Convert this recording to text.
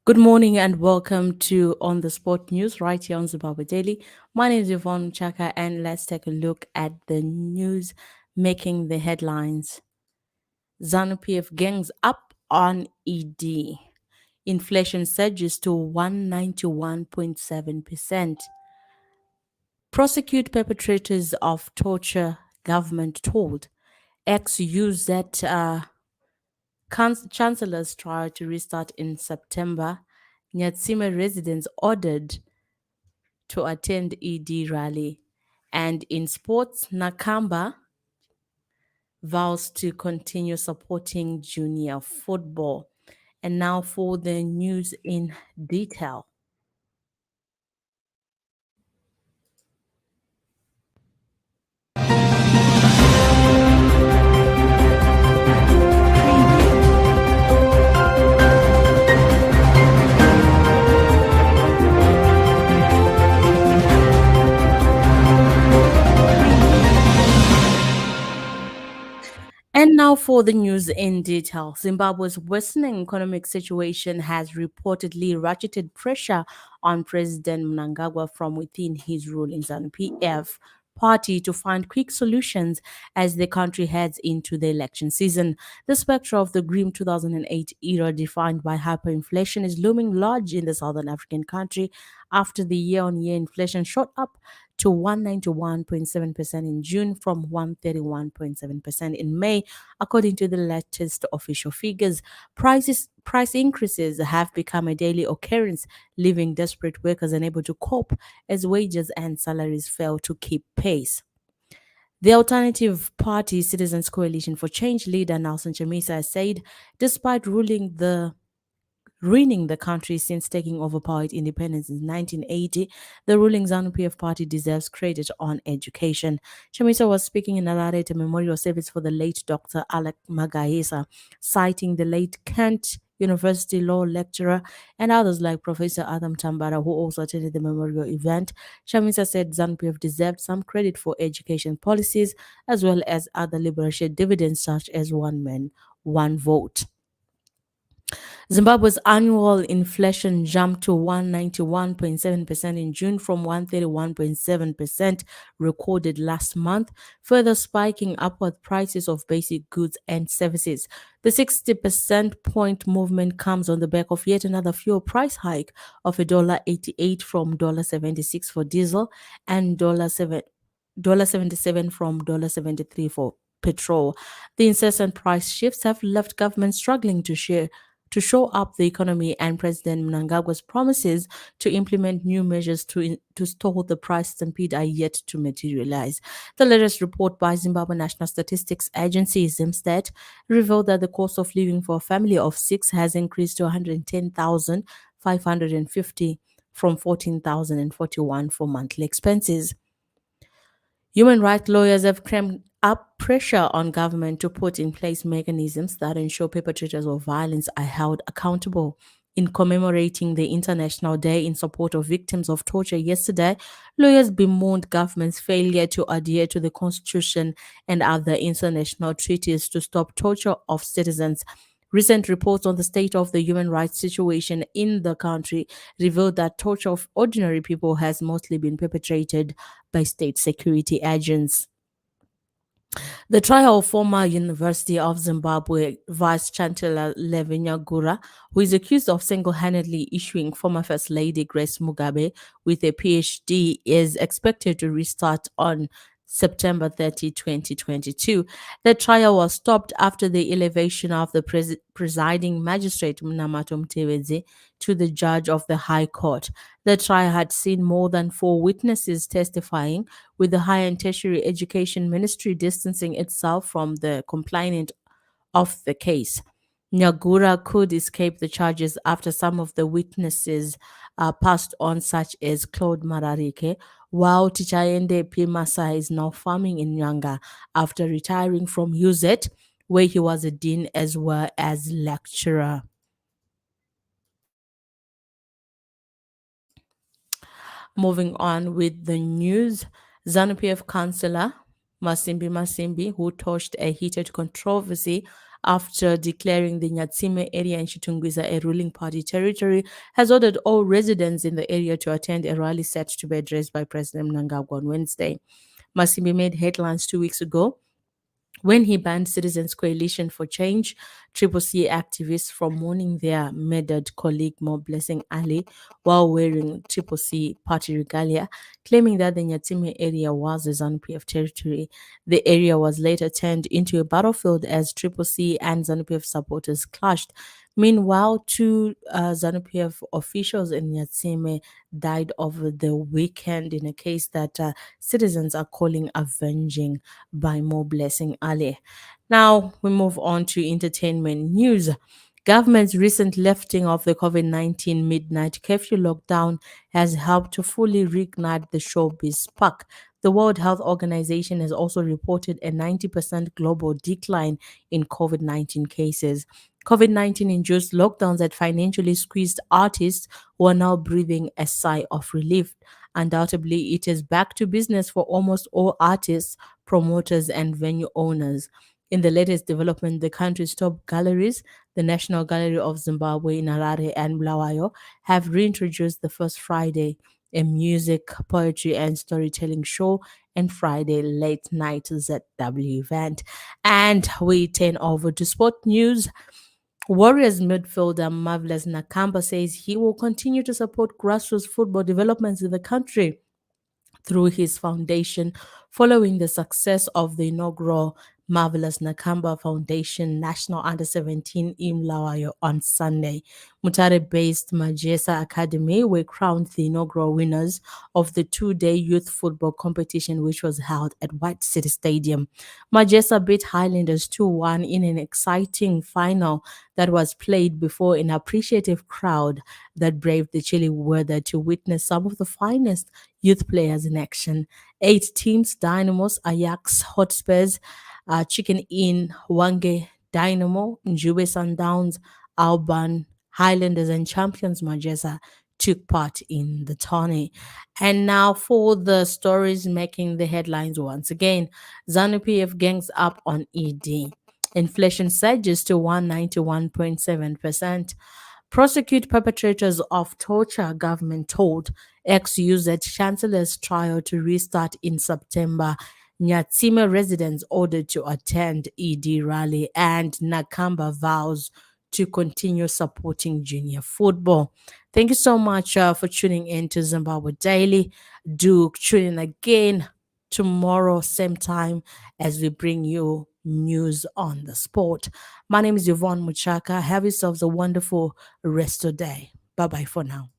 Good morning and welcome to On the Spot News right here on Zimbabwe Daily. My name is Yvonne Chaka and let's take a look at the news making the headlines. ZANU-PF gangs up on ED. Inflation surges to 191.7%. Prosecute perpetrators of torture, government told. Ex-UZ Chancellor's trial to restart in September. Nyatsime residents ordered to attend ED rally. And in sports, Nakamba vows to continue supporting junior football. And now for the news in detail. And now for the news in detail. Zimbabwe's worsening economic situation has reportedly ratcheted pressure on President Mnangagwa from within his ruling ZANU-PF party to find quick solutions as the country heads into the election season. The spectre of the grim 2008 era defined by hyperinflation is looming large in the southern African country after the year-on-year inflation shot up to 191.7% in June from 131.7% in May, according to the latest official figures. Price increases have become a daily occurrence, leaving desperate workers unable to cope as wages and salaries fail to keep pace. The Alternative Party Citizens Coalition for Change leader Nelson Chamisa has said, despite ruining the country since taking over power at independence in 1980, the ruling ZANU-PF party deserves credit on education. Chamisa was speaking in Harare at a memorial service for the late Dr. Alec Magahesa, citing the late Kent University law lecturer and others like Professor Adam Tambara, who also attended the memorial event. Chamisa said ZANU-PF deserved some credit for education policies as well as other liberation dividends such as one man, one vote. Zimbabwe's annual inflation jumped to 191.7% in June from 131.7% recorded last month, further spiking upward prices of basic goods and services. The 60% point movement comes on the back of yet another fuel price hike of $1.88 from $1.76 for diesel and $1.77 from $1.73 for petrol. The incessant price shifts have left governments struggling to show up the economy, and President Mnangagwa's promises to implement new measures to stall the price stampede are yet to materialize. The latest report by Zimbabwe National Statistics Agency, ZimStat, revealed that the cost of living for a family of six has increased to 110,550 from 14,041 for monthly expenses. Human rights lawyers have cramped up pressure on government to put in place mechanisms that ensure perpetrators of violence are held accountable. In commemorating the International Day in support of victims of torture yesterday, lawyers bemoaned government's failure to adhere to the Constitution and other international treaties to stop torture of citizens. Recent reports on the state of the human rights situation in the country revealed that torture of ordinary people has mostly been perpetrated by state security agents. The trial of former University of Zimbabwe Vice Chancellor Levi Nyagura, who is accused of single-handedly issuing former First Lady Grace Mugabe with a PhD, is expected to restart on September 30, 2022. The trial was stopped after the elevation of the presiding magistrate Mnamato Mtewedzi to the judge of the High Court. The trial had seen more than 4 witnesses testifying, with the Higher and Tertiary Education Ministry distancing itself from the complainant of the case. Nyagura could escape the charges after some of the witnesses passed on, such as Claude Mararike, while Tichaende Pimasa is now farming in Nyanga after retiring from UZ, where he was a dean as well as lecturer. Moving on with the news, ZANU-PF councillor Masimbi Masimbi, who touched a heated controversy after declaring the Nyatsime area in Chitungwiza a ruling party territory, has ordered all residents in the area to attend a rally set to be addressed by President Mnangagwa on Wednesday. Masimbi made headlines 2 weeks ago when he banned Citizens Coalition for Change, Triple C activists from mourning their murdered colleague Mo Blessing Ali while wearing Triple C party regalia, claiming that the Nyatime area was a ZANU-PF territory. The area was later turned into a battlefield as Triple C and ZANU-PF supporters clashed. Meanwhile, two ZANU-PF officials in Nyatsime died over the weekend in a case that citizens are calling avenging by More Blessing Ali. Now we move on to entertainment news. Government's recent lifting of the COVID 19 midnight curfew lockdown has helped to fully reignite the showbiz spark. The World Health Organization has also reported a 90% global decline in COVID 19 cases. COVID 19 induced lockdowns that financially squeezed artists who are now breathing a sigh of relief. Undoubtedly, it is back to business for almost all artists, promoters, and venue owners. In the latest development, the country's top galleries, the National Gallery of Zimbabwe in Harare and Bulawayo, have reintroduced the first Friday, a music, poetry, and storytelling show, and Friday late night ZW event. And we turn over to sport news. Warriors midfielder Marvelous Nakamba says he will continue to support grassroots football developments in the country through his foundation following the success of the inaugural Marvelous Nakamba Foundation National Under 17 in Lawayo on Sunday. Mutare based Majesa Academy were crowned the inaugural winners of the 2-day youth football competition, which was held at White City Stadium. Majesa beat Highlanders 2-1 in an exciting final that was played before an appreciative crowd that braved the chilly weather to witness some of the finest youth players in action. 8 teams: Dynamos, Ajax, Hotspurs, Chicken Inn, Wange, Dynamo, Njube Sundowns, Alban, Highlanders, and Champions Majesa took part in the tourney. And now for the stories making the headlines once again. ZANU-PF gangs up on ED. Inflation surges to 191.7%. Prosecute perpetrators of torture, government told. Ex-UZ Chancellor's trial to restart in September. Nyatsima residents ordered to attend ED rally, and Nakamba vows to continue supporting junior football. Thank you so much for tuning in to Zimbabwe Daily. Do tune in again tomorrow, same time, as we bring you news on the sport. My name is Yvonne Muchaka. Have yourselves a wonderful rest of the day. Bye bye for now.